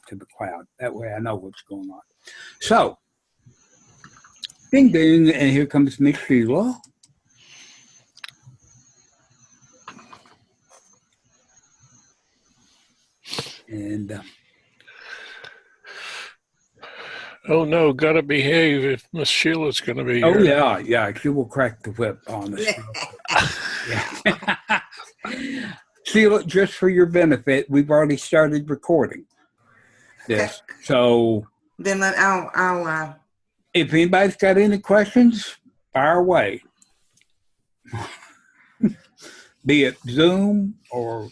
to the cloud. That way I know what's going on. So, ding, ding, and here comes Miss Sheila. And oh no, gotta behave if Miss Sheila's gonna be oh here. yeah, she will crack the whip on us. Yeah. Sheila, just for your benefit, we've already started recording this. Okay. So Then I'll if anybody's got any questions, fire away. Be it Zoom or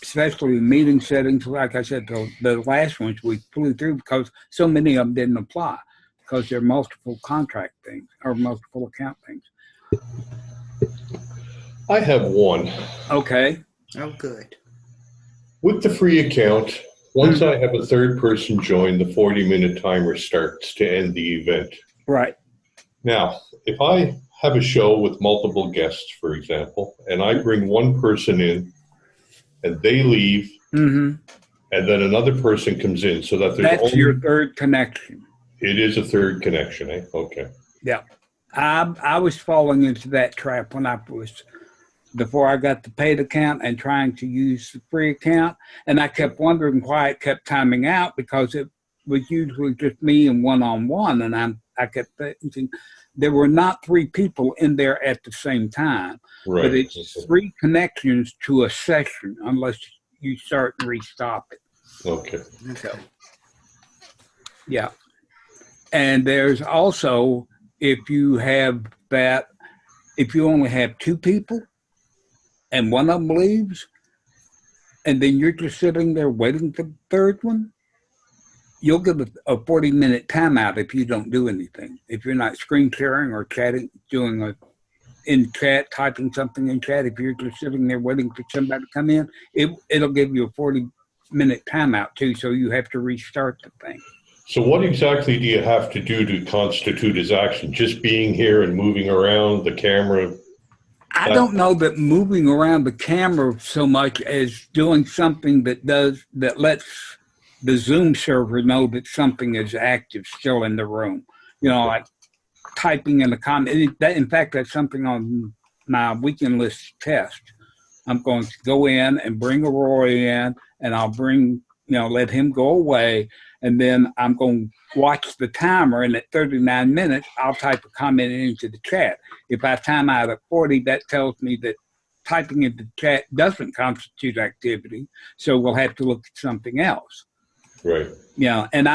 especially meeting settings, like I said, the last ones we flew through because so many of them didn't apply because they're multiple contract things or multiple account things. I have one. Okay. Oh, good. With the free account, once I have a third person join, the 40-minute timer starts to end the event. Right. Now, if I have a show with multiple guests, for example, and I bring one person in and they leave, and then another person comes in, so that there's that's only your third connection. It is a third connection, eh? Okay. Yeah. I was falling into that trap when I was, before I got the paid account and trying to use the free account. And I kept wondering why it kept timing out because it was usually just me and one-on-one. And I kept thinking there were not three people in there at the same time. Right. But it's three connections to a session unless you start and restop it. Okay. Okay. Yeah. And there's also, if you have that, if you only have two people and one of them leaves, and then you're just sitting there waiting for the third one, you'll get a 40-minute timeout if you don't do anything. If you're not screen sharing or chatting, doing in chat, typing something in chat, if you're just sitting there waiting for somebody to come in, it'll give you a 40-minute timeout too, so you have to restart the thing. So what exactly do you have to do to constitute as action? Just being here and moving around the camera? I don't know that moving around the camera so much as doing something that lets the Zoom server know that something is active still in the room. You know, like typing in the comment. In fact, that's something on my weekend list test. I'm going to go in and bring Aurora in, and I'll let him go away. And then I'm going to watch the timer, and at 39 minutes, I'll type a comment into the chat. If I time out at 40, that tells me that typing into the chat doesn't constitute activity, so we'll have to look at something else. Right. Yeah, and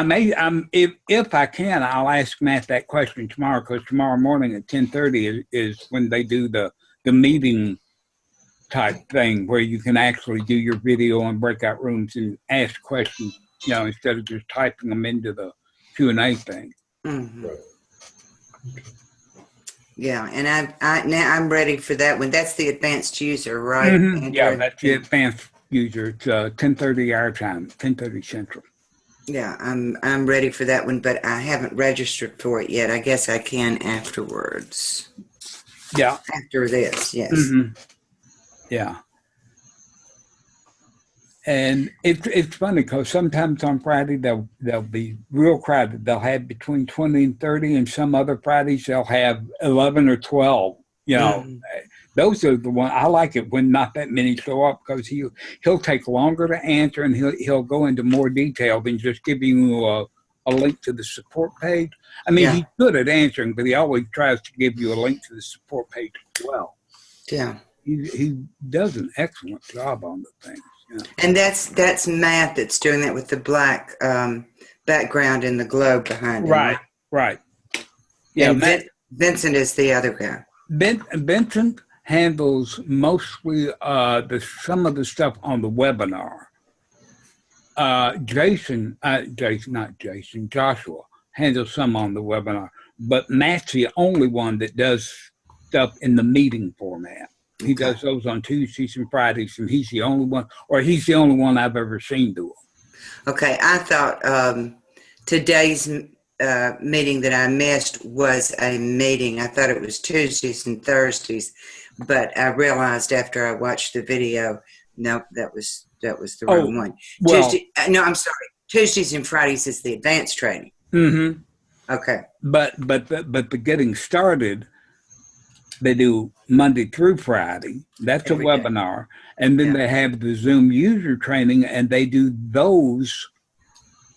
if I can, I'll ask Matt that question tomorrow, because tomorrow morning at 10:30 is when they do the meeting type thing where you can actually do your video in breakout rooms and ask questions, instead of just typing them into the Q&A thing. Mm-hmm. Right. Yeah, and I'm ready for that one. That's the advanced user, right? Mm-hmm. Yeah, that's the advanced user. It's 10:30 our time, 10:30 Central. Yeah, I'm ready for that one, but I haven't registered for it yet. I guess I can afterwards. Yeah. After this, yes. Mm-hmm. Yeah. And it's funny because sometimes on Friday they'll be real crowded. They'll have between 20 and 30, and some other Fridays they'll have 11 or 12. Those are the ones I like it when not that many show up, because he'll take longer to answer, and he'll go into more detail than just giving you a link to the support page. I mean, he's good at answering, but he always tries to give you a link to the support page as well. Yeah. He does an excellent job on the things. Yeah. And that's Matt that's doing that with the black background and the globe behind him. Right. Yeah, and Vincent is the other guy. Vincent handles mostly some of the stuff on the webinar. Joshua handles some on the webinar, but Matt's the only one that does stuff in the meeting format. He does those on Tuesdays and Fridays, and he's the only one I've ever seen do them. Okay, I thought today's meeting that I missed was a meeting. I thought it was Tuesdays and Thursdays, but I realized after I watched the video, no, that was the wrong one. Well, Tuesday. No, I'm sorry. Tuesdays and Fridays is the advanced training. Mm-hmm. Okay. But the getting started, they do Monday through Friday. That's Every a day. webinar. And then Yeah. they have the Zoom user training, and they do those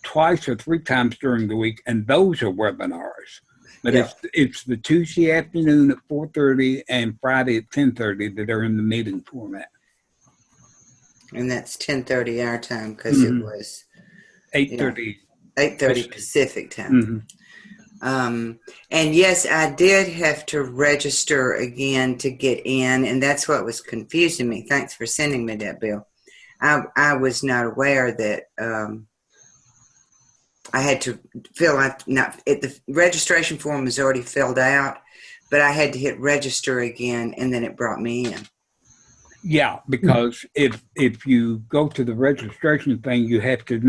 twice or three times during the week, and those are webinars. But Yeah. it's the Tuesday afternoon at 4:30 and Friday at 10:30 that are in the meeting format. And that's 10:30 our time because it was 8:30. 8:30 Pacific time. Mm-hmm. And yes, I did have to register again to get in, and that's what was confusing me. Thanks for sending me that, Bill. I was not aware that I had to fill out. The registration form was already filled out, but I had to hit register again, and then it brought me in. Yeah, because if you go to the registration thing, you have to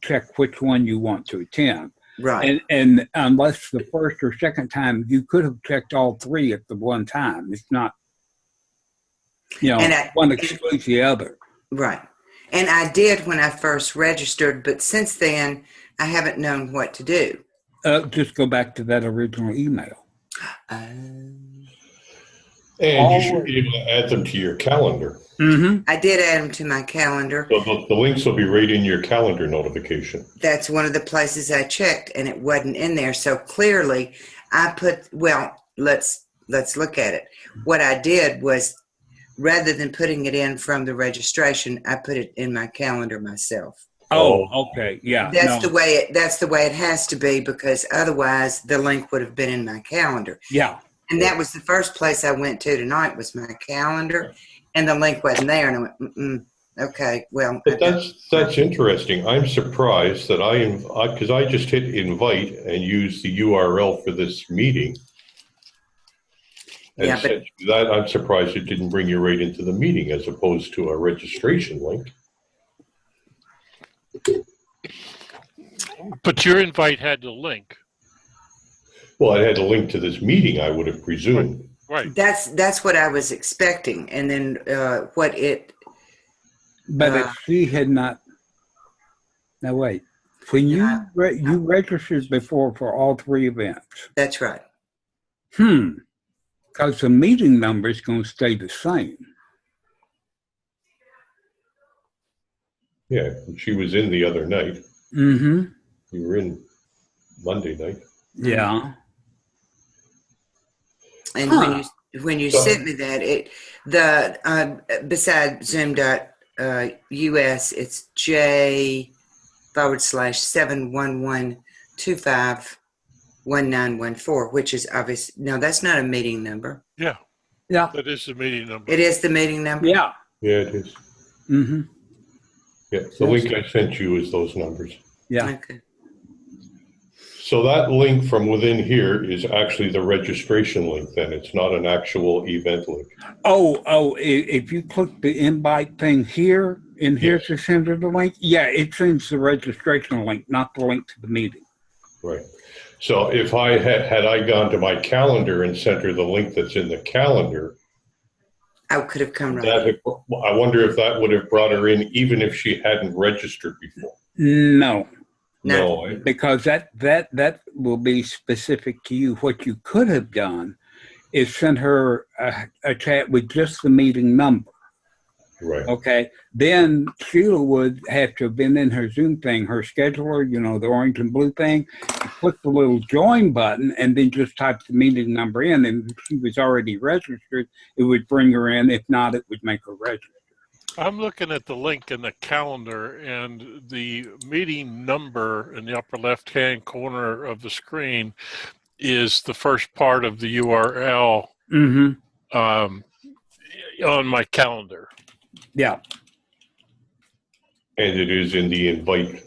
check which one you want to attend. Right. And unless the first or second time, you could have checked all three at the one time. It's not, one excludes the other. Right. And I did when I first registered, but since then, I haven't known what to do. Just go back to that original email. And you should be able to add them to your calendar. Mm-hmm. I did add them to my calendar. So the links will be right in your calendar notification. That's one of the places I checked, and it wasn't in there. So clearly, let's look at it. What I did was, rather than putting it in from the registration, I put it in my calendar myself. Oh, okay, yeah. That's the way it has to be, because otherwise the link would have been in my calendar. Yeah. And that was the first place I went to tonight, was my calendar, and the link wasn't there. And I went, okay, well. But that's interesting. I'm surprised that because I just hit invite and used the URL for this meeting. And Yeah, but I'm surprised it didn't bring you right into the meeting as opposed to a registration link. But your invite had the link. Well, it had a link to this meeting, I would have presumed. Right. that's what I was expecting, and then But if she had not. Now wait. So you registered before for all three events. That's right. Because the meeting number is going to stay the same. Yeah, she was in the other night. Mm-hmm. You were in Monday night. Yeah. And when you sent me that, beside Zoom.us, it's J/711251914, which is obvious. No, that's not a meeting number. Yeah. Yeah. That is the meeting number. It is the meeting number? Yeah. Yeah, it is. Mm-hmm. Yeah, the link I sent you is those numbers. Yeah. Okay. So that link from within here is actually the registration link then. It's not an actual event link. If you click the invite thing here, and here's the center of the link, it sends the registration link, not the link to the meeting. Right. So if I had I gone to my calendar and sent her the link that's in the calendar, I could have come right. I wonder if that would have brought her in even if she hadn't registered before. No. No. Because that will be specific to you. What you could have done is send her a chat with just the meeting number. Right. Okay. Then Sheila would have to have been in her Zoom thing, her scheduler, the orange and blue thing. You click the little join button and then just type the meeting number in. And if she was already registered, it would bring her in. If not, it would make her register. I'm looking at the link in the calendar, and the meeting number in the upper left-hand corner of the screen is the first part of the URL on my calendar. Yeah. And it is in the invite.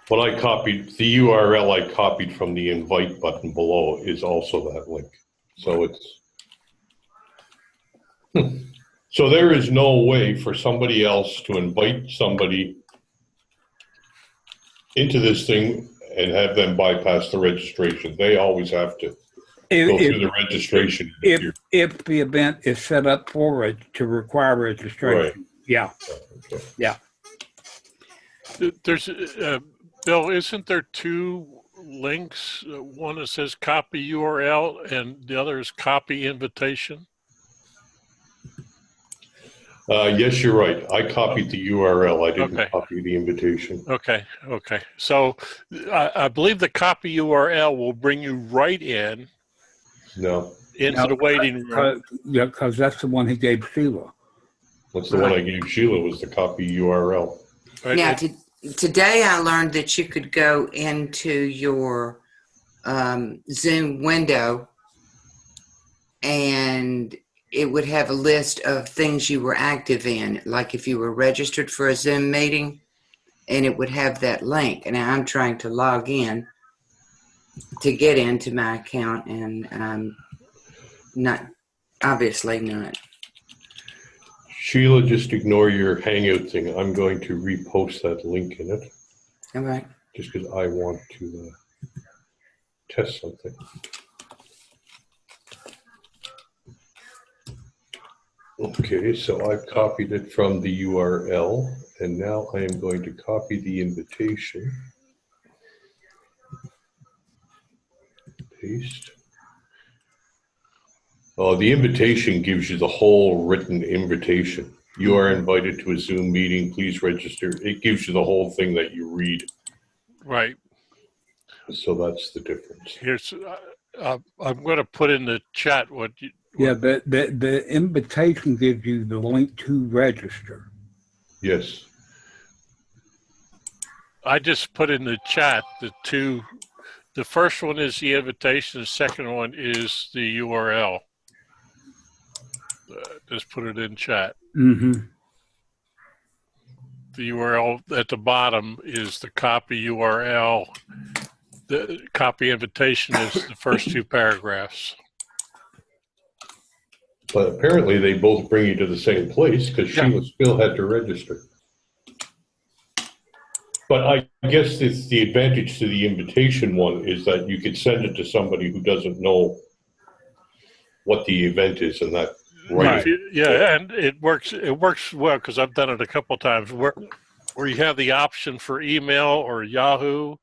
When I copied the URL I copied from the invite button below is also that link. So it's so there is no way for somebody else to invite somebody into this thing and have them bypass the registration. They always have to go through the registration. If the event is set up to require registration. Right. Yeah. Okay. Yeah. There's, Bill, isn't there two links? One that says copy URL and the other is copy invitation? Yes, you're right. I copied the URL. I didn't Okay. copy the invitation. Okay. So I believe the copy URL will bring you right in. No. Into the waiting room. Yeah, because that's the one he gave Sheila. What's the one I gave Sheila was the copy URL. Right. Now, today I learned that you could go into your Zoom window and it would have a list of things you were active in, like if you were registered for a Zoom meeting, and it would have that link. And I'm trying to log in to get into my account, and I'm obviously not. Sheila, just ignore your Hangout thing. I'm going to repost that link in it. All right. Just because I want to test something. Okay, so I've copied it from the URL, and now I am going to copy the invitation. Paste. Oh, the invitation gives you the whole written invitation. You are invited to a Zoom meeting. Please register. It gives you the whole thing that you read. Right. So that's the difference. Here's, I'm going to put in the chat what you. Yeah, the invitation gives you the link to register. Yes. I just put in the chat the first one is the invitation, the second one is the URL. Just put it in chat. Mm-hmm. The URL at the bottom is the copy URL. The copy invitation is the first two paragraphs. But apparently they both bring you to the same place because Sheila still had to register. But I guess the advantage to the invitation one is that you could send it to somebody who doesn't know what the event is, and that Right. Yeah, and it works well because I've done it a couple of times where you have the option for email or Yahoo,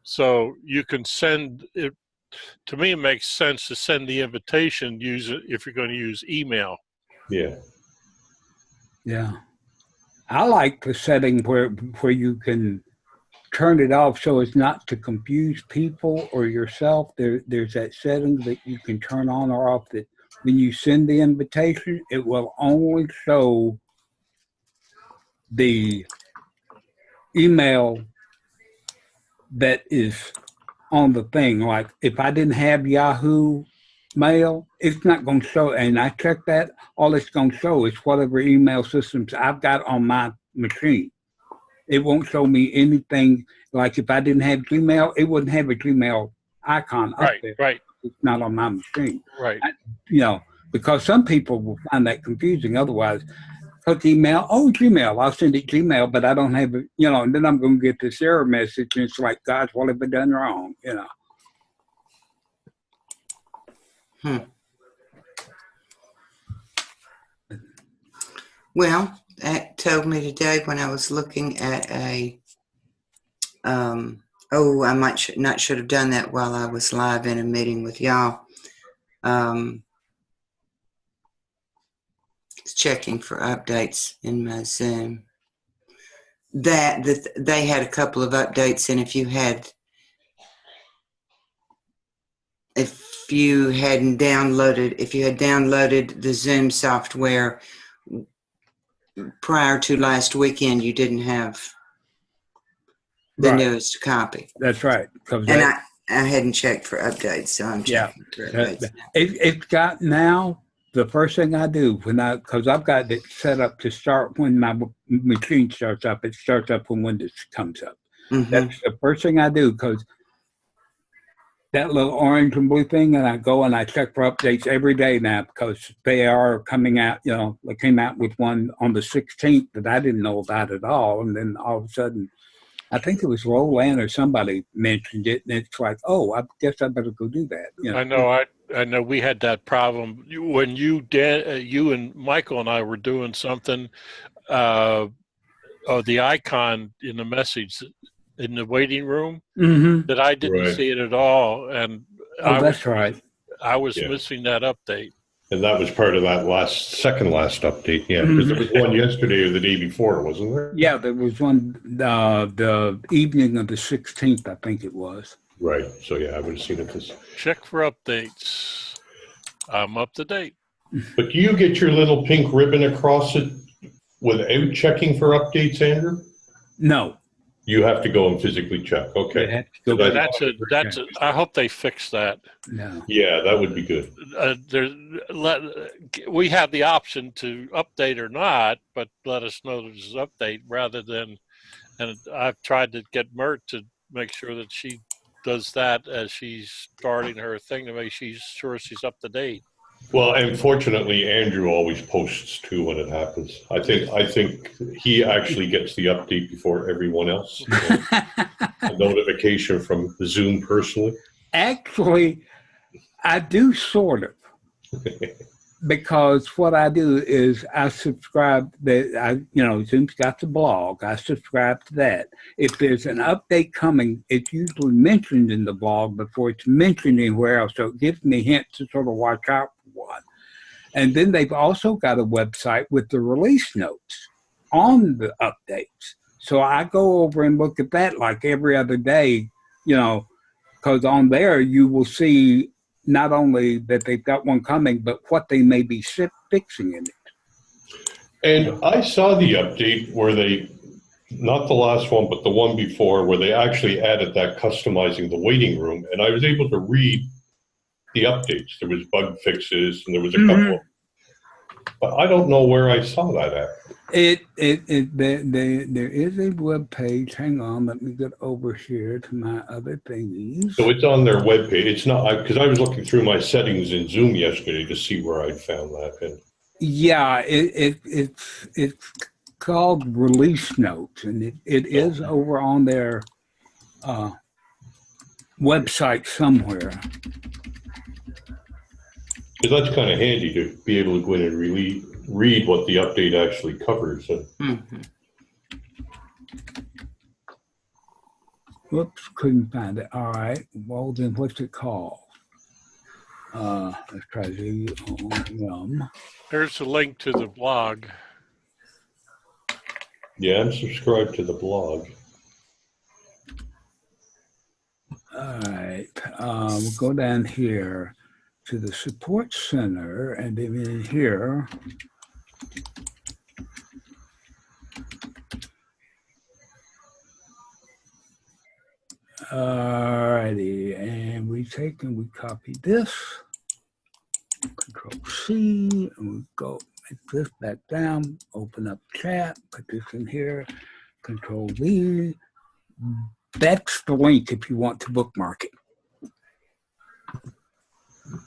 so you can send it. To me, it makes sense to send the invitation. Use it if you're going to use email. Yeah. Yeah. I like the setting where you can turn it off so as not to confuse people or yourself. There's that setting that you can turn on or off that when you send the invitation, it will only show the email that is on the thing. Like if I didn't have Yahoo Mail, it's not going to show. And I checked that. All it's going to show is whatever email systems I've got on my machine. It won't show me anything. Like if I didn't have Gmail, it wouldn't have a Gmail icon up there. Right. It's not on my machine. Right. Because some people will find that confusing. Otherwise, click email. Oh, Gmail. I'll send it Gmail, but I don't have it. And then I'm going to get this error message, and it's like, gosh, what have I done wrong? Well, that told me today when I was looking at I should have done that while I was live in a meeting with y'all. Checking for updates in my Zoom. That they had a couple of updates, and if you had downloaded the Zoom software prior to last weekend, you didn't have the newest copy. That's right. And I hadn't checked for updates, so I'm checking for updates. It's got now. The first thing I do because I've got it set up to start when my machine starts up. It starts up when Windows comes up. Mm-hmm. That's the first thing I do because that little orange and blue thing, and I go and I check for updates every day now because they are coming out. They came out with one on the 16th that I didn't know about at all, and then all of a sudden, I think it was Roland or somebody mentioned it, and it's like, oh, I guess I better go do that. I know we had that problem when you and Michael and I were doing something. the icon in the message in the waiting room Mm-hmm. that I didn't Right. see it at all, and Oh, that's right. I was Yeah. missing that update. And that was part of that second last update. Yeah, because there was one yesterday or the day before, wasn't there? Yeah, there was one the evening of the 16th, I think it was. Right. So yeah, I would have seen it this. Check for updates. I'm up to date. But do you get your little pink ribbon across it without checking for updates, Andrew? No. You have to go and physically check. You Okay. have to go So back. That's a. I hope they fix that. No. Yeah, that would be good. We have the option to update or not, but let us know there's an update rather than. And I've tried to get Mert to make sure that she does that as she's starting her thing to make sure she's up to date. Well, and fortunately, Andrew always posts too when it happens. I think he actually gets the update before everyone else. A notification from Zoom personally. Actually, I do sort of. Because what I do is I subscribe Zoom's got the blog. I subscribe to that. If there's an update coming, it's usually mentioned in the blog before it's mentioned anywhere else. So it gives me hints to sort of watch out for one. And then they've also got a website with the release notes on the updates. So I go over and look at that like every other day, because on there you will see not only that they've got one coming, but what they may be fixing in it. And I saw the update where they, not the last one, but the one before, where they actually added that customizing the waiting room. And I was able to read the updates. There was bug fixes and there was a couple. But I don't know where I saw that at. There is a web page. Hang on, let me get over here to my other thingies. So it's on their webpage. It's not, because I was looking through my settings in Zoom yesterday to see where I found that. And yeah, it's called Release Notes, and it is over on their website somewhere. Because that's kind of handy to be able to go in and read what the update actually covers. Whoops, couldn't find it. All right. Well, then what's it called? Let's try to There's a link to the blog. Yeah, I'm subscribed to the blog. All right. We'll go down here to the support center, and then in here, alrighty, and we copy this, Control C, and we go make this back down, open up chat, put this in here, Control V. That's the link if you want to bookmark it.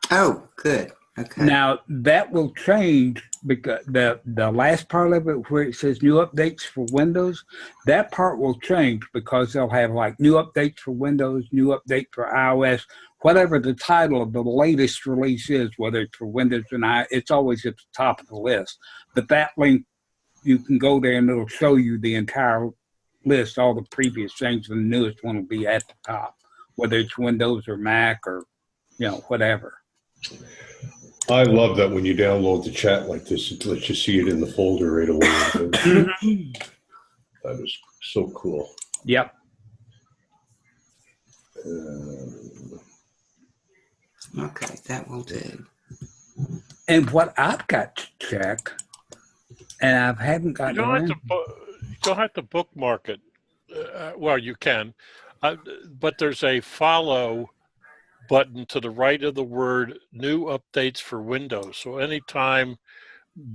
Oh, good. Okay. Now that will change because the last part of it where it says new updates for Windows, that part will change because they'll have like new updates for Windows, new update for iOS, whatever the title of the latest release is, whether it's for Windows or not, it's always at the top of the list. But that link, you can go there and it'll show you the entire list, all the previous things, and the newest one will be at the top, whether it's Windows or Mac or whatever. I love that when you download the chat like this, it lets you see it in the folder right away. That is so cool. Yep. Okay, that will do. And what I've got to check, and I haven't gotten You don't have to bookmark it. Well, you can, but there's a follow button to the right of the word new updates for Windows. So anytime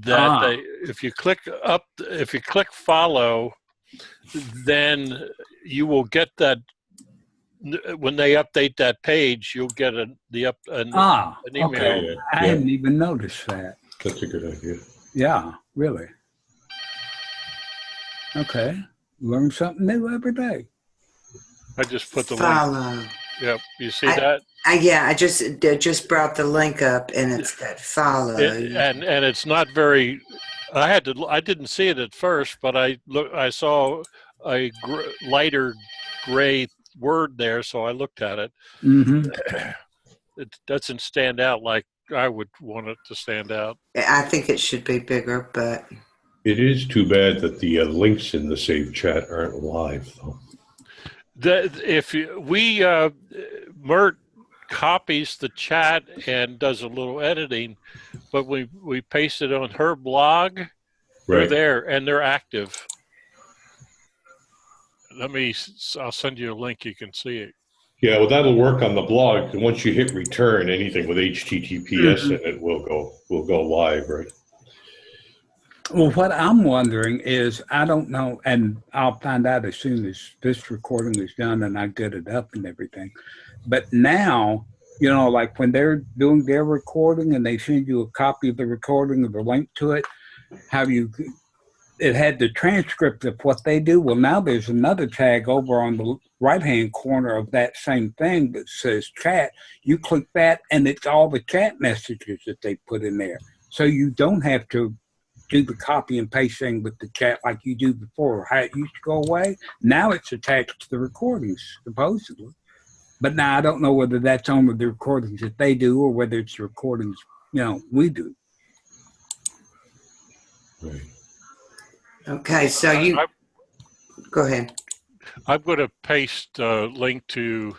that if you click follow, then you will get that when they update that page, you'll get an email. Okay. I hadn't even noticed that. That's a good idea. Yeah, really. Okay. Learn something new every day. I just put the follow. link. Yep. You see that? Yeah, I just brought the link up, and it's got follow. And it's not very I didn't see it at first, but I saw a lighter gray word there, so I looked at it. Mm-hmm. It doesn't stand out like I would want it to stand out. I think it should be bigger, but It is too bad that the links in the saved chat aren't live, though. Mert copies the chat and does a little editing, but we paste it on her blog. They're Right. there and they're active. I'll send you a link. You can see it. Yeah, well, that'll work on the blog. And once you hit return, anything with HTTPS in it will go live, right? Well, what I'm wondering is, I don't know, and I'll find out as soon as this recording is done and I get it up and everything. But now, you know, like when they're doing their recording and they send you a copy of the recording or the link to it, it had the transcript of what they do. Well, now there's another tag over on the right-hand corner of that same thing that says chat. You click that and it's all the chat messages that they put in there. So you don't have to do the copy and paste thing with the chat like you do before. How it used to go away. Now it's attached to the recordings, supposedly. But now I don't know whether that's on with the recordings that they do or whether it's the recordings, you know, we do. Right. okay. So go ahead. I'm going to paste a link to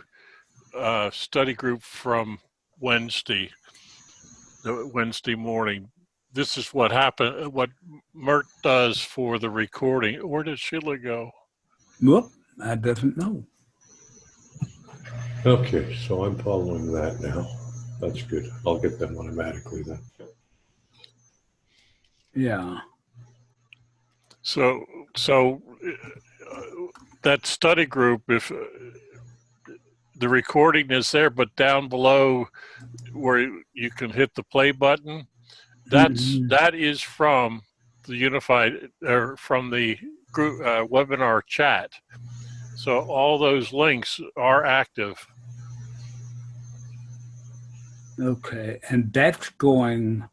a study group from Wednesday morning. This is what happened, what Mert does for the recording. Where did Sheila go? Whoop, I doesn't know. Okay, so I'm following that now. That's good. I'll get them automatically then. Yeah. So that study group, if the recording is there, but down below where you can hit the play button, that is from the unified or from the group webinar chat. So all those links are active. Okay, and that's going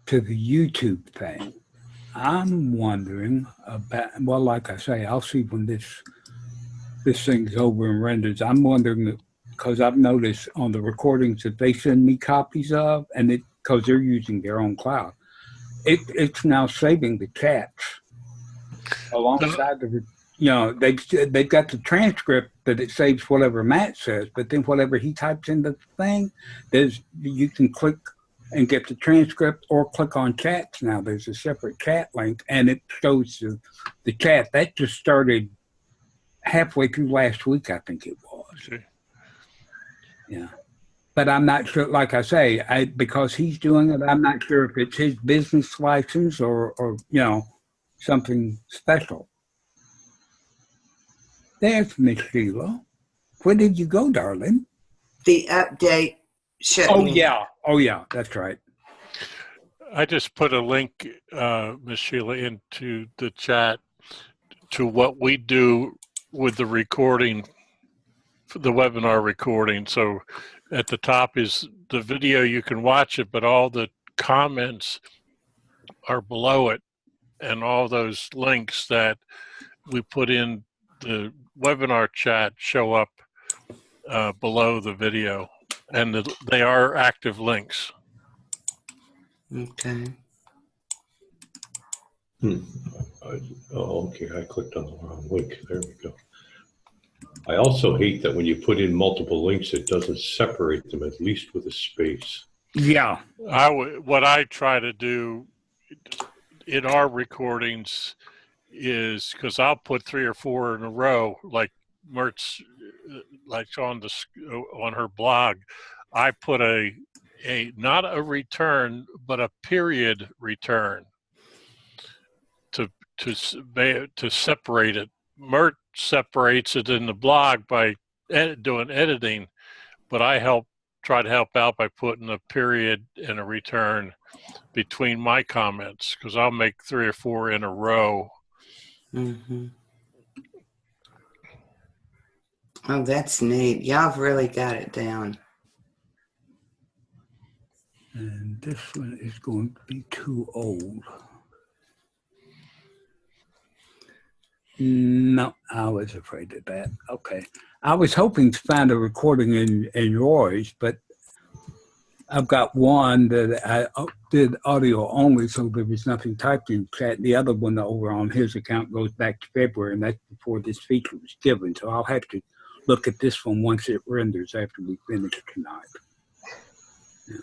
to the YouTube thing. I'm wondering about, well, like I say, I'll see when this thing's over and renders. I'm wondering, because I've noticed on the recordings that they send me copies of, and because they're using their own cloud, it's now saving the chats alongside the, you know, they've got the transcript that it saves whatever Matt says, but then whatever he types in the thing, you can click and get the transcript or click on chats now. There's a separate chat link and it shows the chat. That just started halfway through last week, I think it was. Okay. Yeah. But I'm not sure, like I say, because he's doing it, I'm not sure if it's his business license or you know, something special. There's Miss Sheila. Where did you go, darling? The update shut Oh, me. yeah. Oh, yeah. That's right. I just put a link, Ms. Sheila, into the chat to what we do with the recording, the webinar recording. So at the top is the video. You can watch it, but all the comments are below it, and all those links that we put in the webinar chat show up below the video, and they are active links. Okay. Okay, I clicked on the wrong link. There we go. I also hate that when you put in multiple links, it doesn't separate them, at least with a space. Yeah. What I try to do in our recordings is, because I'll put 3 or 4 in a row, like Mertz, like on her blog, I put a not a return but a period return to separate it. Mert separates it in the blog by doing editing, but I try to help out by putting a period and a return between my comments, because I'll make 3 or 4 in a row. Mm-hmm. Oh, that's neat. Y'all have really got it down. And this one is going to be too old. No, I was afraid of that. Okay. I was hoping to find a recording in Roy's, but I've got one that I did audio only, so there was nothing typed in chat. The other one over on his account goes back to February, and that's before this feature was given. So I'll have to look at this one once it renders after we finish tonight. Yeah.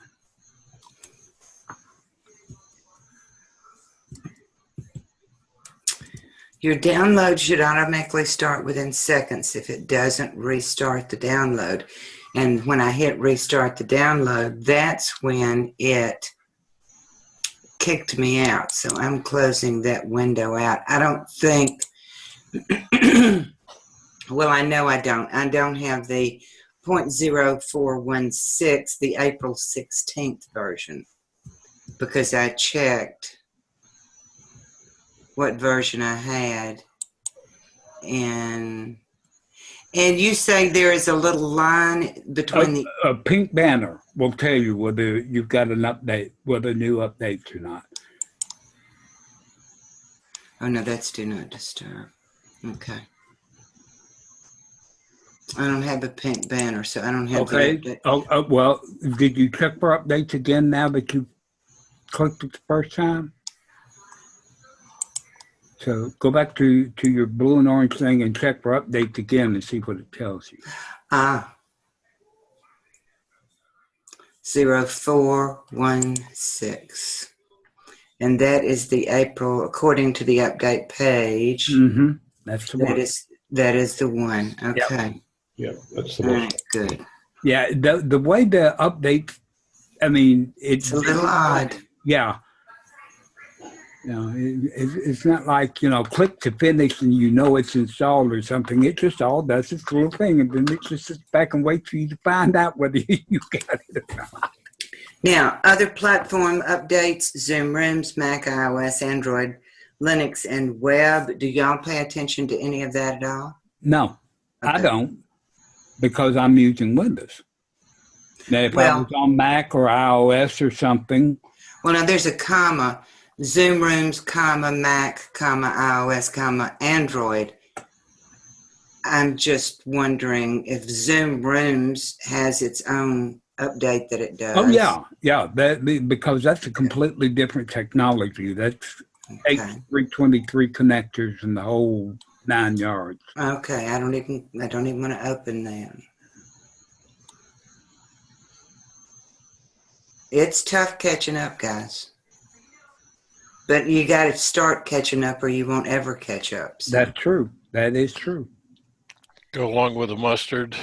Your download should automatically start within seconds if it doesn't restart the download. And when I hit restart the download, that's when it kicked me out. So I'm closing that window out. I don't think, well, I know I don't. I don't have the 0.0416, the April 16th version, because I checked what version I had. And you say there is a little line between a pink banner will tell you whether you've got an update, whether new updates or not. Oh, no, that's do not disturb. Okay. I don't have a pink banner, so I don't have the update. Oh, well, did you check for updates again now that you clicked it the first time? So go back to your blue and orange thing and check for updates again and see what it tells you. 0416. And that is the April, according to the update page. Mm-hmm. That's the one. That is the one. Okay. Yeah, that's the All one. right, good. Yeah, the way the update, I mean, it's a little odd. Yeah. You know, it's not like, click to finish and it's installed or something. It just all does this little thing, and then it just sits back and waits for you to find out whether you got it or not. Now, other platform updates, Zoom Rooms, Mac, iOS, Android, Linux, and web. Do y'all pay attention to any of that at all? No, okay. I don't, because I'm using Windows. Now, if I was on Mac or iOS or something. Well, now there's a comma. Zoom Rooms, comma, Mac, comma, iOS, comma, Android. I'm just wondering if Zoom Rooms has its own update that it does. Oh, yeah. Because that's a completely different technology. That's H323 connectors and the whole 9 yards. Okay, I don't even want to open that. It's tough catching up, guys. But you got to start catching up or you won't ever catch up. So. That's true. That is true. Go along with the mustard.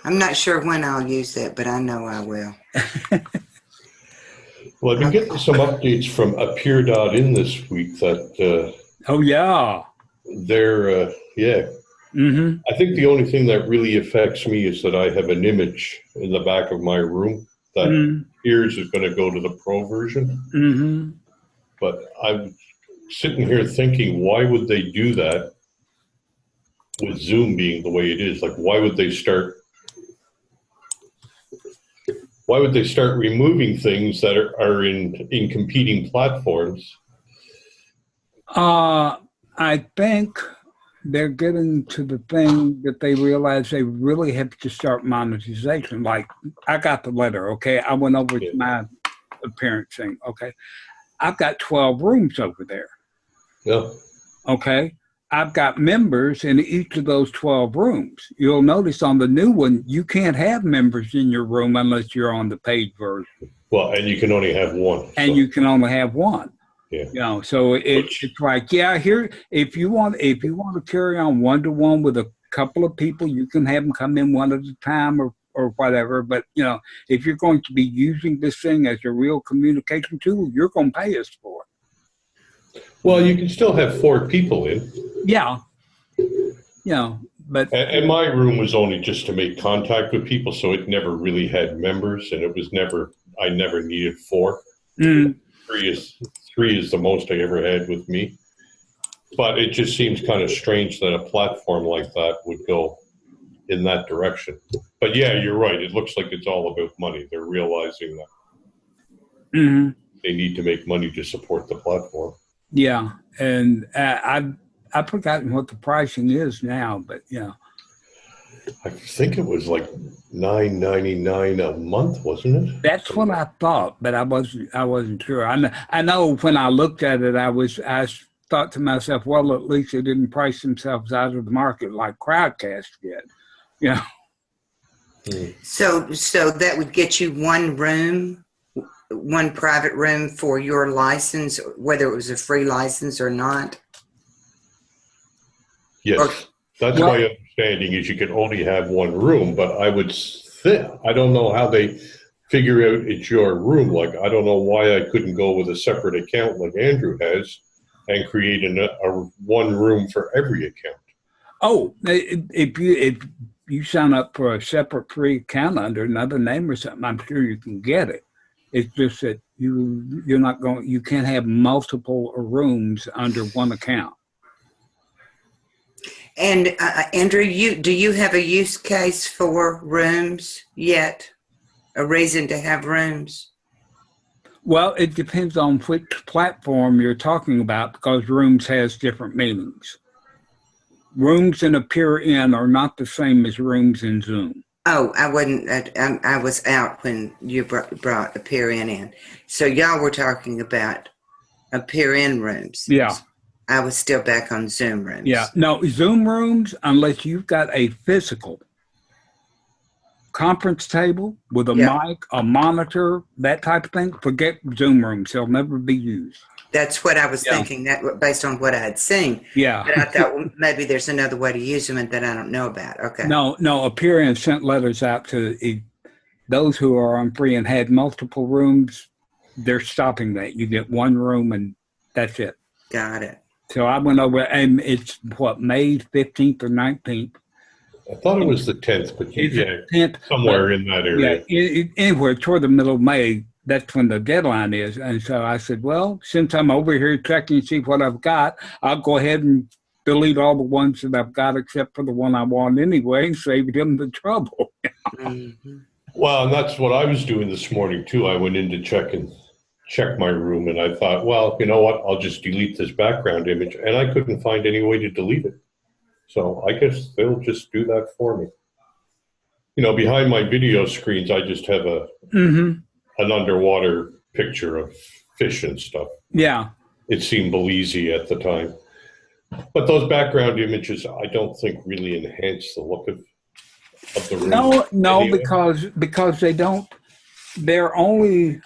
I'm not sure when I'll use that, but I know I will. Well, I've been getting some updates from Appear.in this week that... oh, yeah. They're, yeah. Mm-hmm. I think the only thing that really affects me is that I have an image in the back of my room that appears is going to go to the Pro version. Mm-hmm. But I'm sitting here thinking, why would they do that with Zoom being the way it is? Like, why would they start removing things that are in competing platforms? I think they're getting to the thing that they realize they really have to start monetization. Like, I got the letter, okay? I went over to my appearance thing, okay? I've got 12 rooms over there. Yeah. Okay? I've got members in each of those 12 rooms. You'll notice on the new one, you can't have members in your room unless you're on the paid version. Well, and you can only have one. And you can only have one. Yeah. So it's like, here, if you want to carry on one-to-one with a couple of people, you can have them come in one at a time or whatever. But, if you're going to be using this thing as a real communication tool, you're going to pay us for it. Well, you can still have 4 people in. Yeah. But. And my room was only just to make contact with people, so it never really had members, and I never needed 4. Mm. 3 is the most I ever had with me. But it just seems kind of strange that a platform like that would go, in that direction. But yeah, you're right. It looks like it's all about money. They're realizing that they need to make money to support the platform. Yeah, and I've forgotten what the pricing is now, but yeah. I think it was like $9.99 a month, wasn't it? That's what I thought, but I wasn't sure. I know when I looked at it, I thought to myself, well, at least they didn't price themselves out of the market like Crowdcast did, you know. So that would get you one room, one private room for your license, whether it was a free license or not. Yes, that's my understanding is you can only have one room, but I don't know how they figure out it's your room. Like, I don't know why I couldn't go with a separate account like Andrew has and create a one room for every account. Oh, if you sign up for a separate free account under another name or something, I'm sure you can get it. It's just that you can't have multiple rooms under one account. And Andrew, do you have a use case for rooms yet? A reason to have rooms? Well, it depends on which platform you're talking about because rooms has different meanings. Rooms in Appear In are not the same as rooms in Zoom. Oh, I wasn't. I was out when you brought Appear In. So y'all were talking about Appear In rooms. Yeah. I was still back on Zoom rooms. Yeah. No, Zoom rooms, unless you've got a physical conference table with a mic, a monitor, that type of thing, forget Zoom rooms. They'll never be used. That's what I was thinking, that based on what I had seen. Yeah. But I thought, well, maybe there's another way to use them that I don't know about. Okay. No, Appear In sent letters out to those who are on free and had multiple rooms. They're stopping that. You get one room and that's it. Got it. So I went over, and it's May 15th or 19th. I thought it was the 10th, but yeah, 10th, somewhere in that area. Yeah, anywhere toward the middle of May, that's when the deadline is. And so I said, well, since I'm over here checking to see what I've got, I'll go ahead and delete all the ones that I've got except for the one I want anyway and save them the trouble. Well, and that's what I was doing this morning, too. I went in to check my room, and I thought, well, you know what? I'll just delete this background image. And I couldn't find any way to delete it. So I guess they'll just do that for me. You know, behind my video screens, I just have an underwater picture of fish and stuff. Yeah. It seemed easy at the time. But those background images, I don't think really enhance the look of the room. No, anyway. because they're only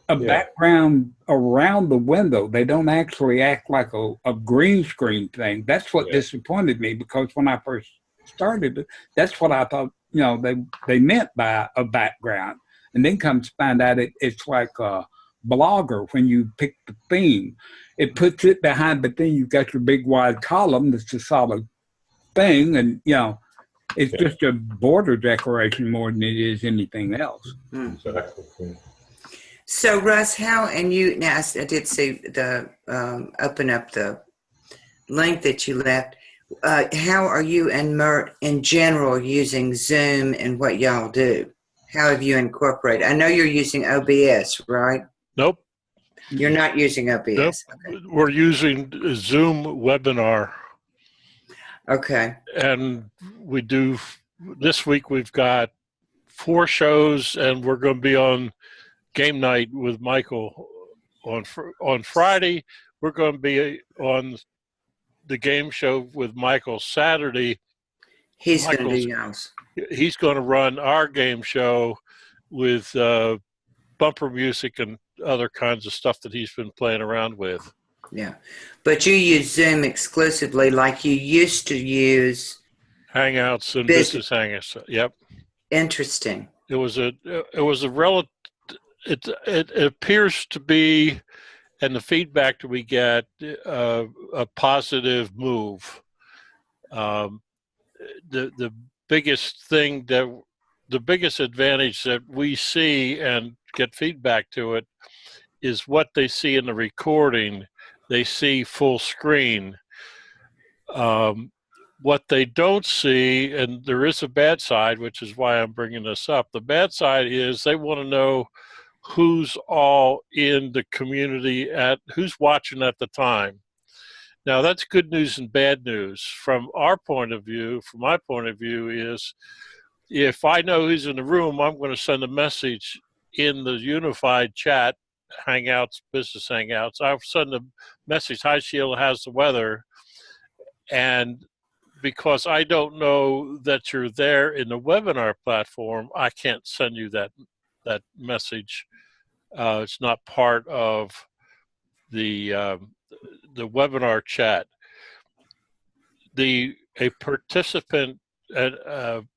a background around the window. They don't actually act like a green screen thing. That's what disappointed me, because when I first started, that's what I thought, they meant by a background. And then come to find out it's like a Blogger. When you pick the theme, it puts it behind, but then you've got your big wide column that's a solid thing. And, it's just a border decoration more than it is anything else. Exactly. So, Russ, now I did see the open up the link that you left. How are you and Mert in general using Zoom and what y'all do? How have you incorporated? I know you're using OBS, right? Nope. You're not using OBS. Nope. Okay. We're using Zoom Webinar. Okay. And this week we've got 4 shows, and we're going to be on game night with Michael on Friday. We're going to be on the game show with Michael Saturday. He's going to do yours. He's going to run our game show with bumper music and other kinds of stuff that he's been playing around with. Yeah. But you use Zoom exclusively like you used to use Hangouts and Business Hangouts. Yep. Interesting. It was a relative. It appears to be, and the feedback that we get, a positive move. The biggest thing the biggest advantage that we see and get feedback to it is what they see in the recording. They see full screen. What they don't see, and there is a bad side, which is why I'm bringing this up. The bad side is they want to know who's all in the community, who's watching at the time. Now, that's good news and bad news. From our point of view, from my point of view, is if I know who's in the room, I'm going to send a message in the unified chat, Hangouts, Business Hangouts. I'll send a message, hi Sheila, how's the weather? And because I don't know that you're there in the webinar platform, I can't send you that message. It's not part of the webinar chat. A participant, an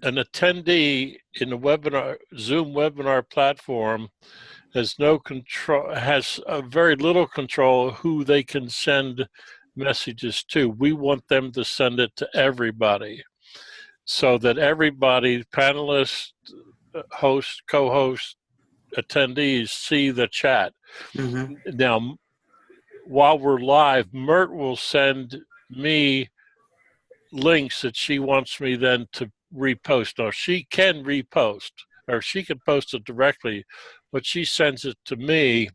attendee in the webinar, Zoom webinar platform has no control, has very little control who they can send messages to. We want them to send it to everybody so that everybody, panelists, hosts, co-hosts, attendees, see the chat. Now, while we're live, Mert will send me links that she wants me then to repost. Now, she can repost, or she can post it directly, but she sends it to me,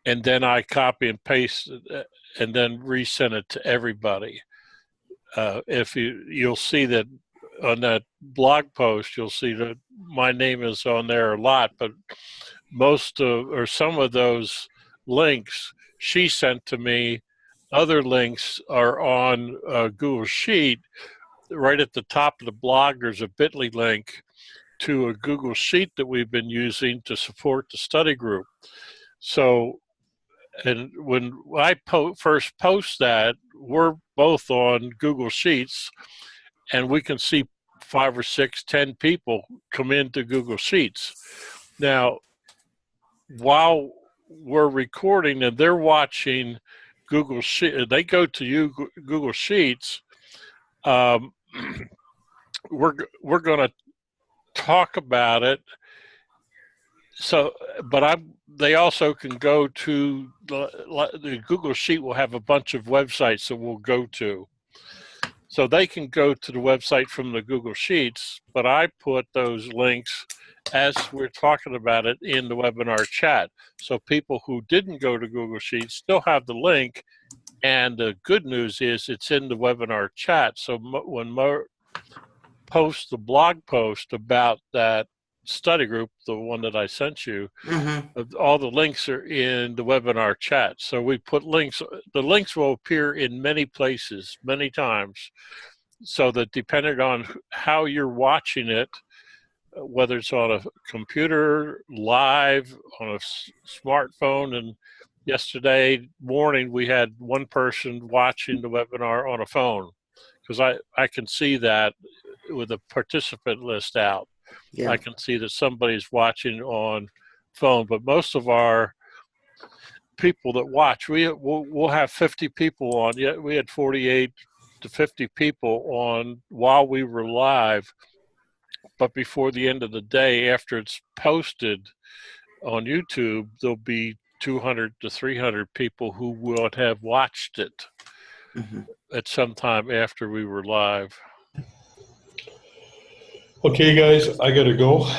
and then I copy and paste it, and then resend it to everybody. If you'll see that on that blog post, you'll see that my name is on there a lot, but most of, or some of those links she sent to me. Other links are on Google Sheet. Right at the top of the blog, there's a bit.ly link to a Google Sheet that we've been using to support the study group. So, and when I first post that, we're both on Google Sheets, and we can see 5 or 6, 10 people come into Google Sheets. Now, while we're recording and they're watching Google Sheets, they go to Google Sheets. We're going to talk about it. So, but they also can go to the Google Sheet will have a bunch of websites that we'll go to. So they can go to the website from the Google Sheets, but I put those links as we're talking about it in the webinar chat. So people who didn't go to Google Sheets still have the link, and the good news is it's in the webinar chat. So when Mo posts the blog post about that study group, the one that I sent you, all the links are in the webinar chat. So we put links, the links will appear in many places, many times, so that depending on how you're watching it, whether it's on a computer, live, on a smartphone, and yesterday morning we had one person watching the webinar on a phone, because I can see that with a participant list out. Yeah. I can see that somebody's watching on phone, but most of our people that watch, we'll have 50 people on. Yeah, we had 48 to 50 people on while we were live, but before the end of the day, after it's posted on YouTube, there'll be 200 to 300 people who will have watched it at some time after we were live. Okay, guys, I gotta go.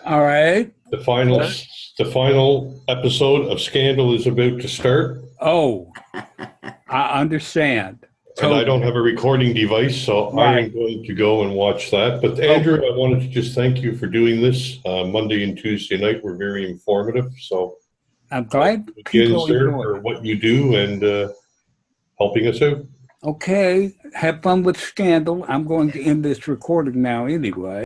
All right. The final episode of Scandal is about to start. Oh, I understand. And I don't have a recording device, so I am going to go and watch that. But Andrew, I wanted to just thank you for doing this. Monday and Tuesday night were very informative. So I'm glad people for what you do and helping us out. Okay, have fun with Scandal. I'm going to end this recording now anyway.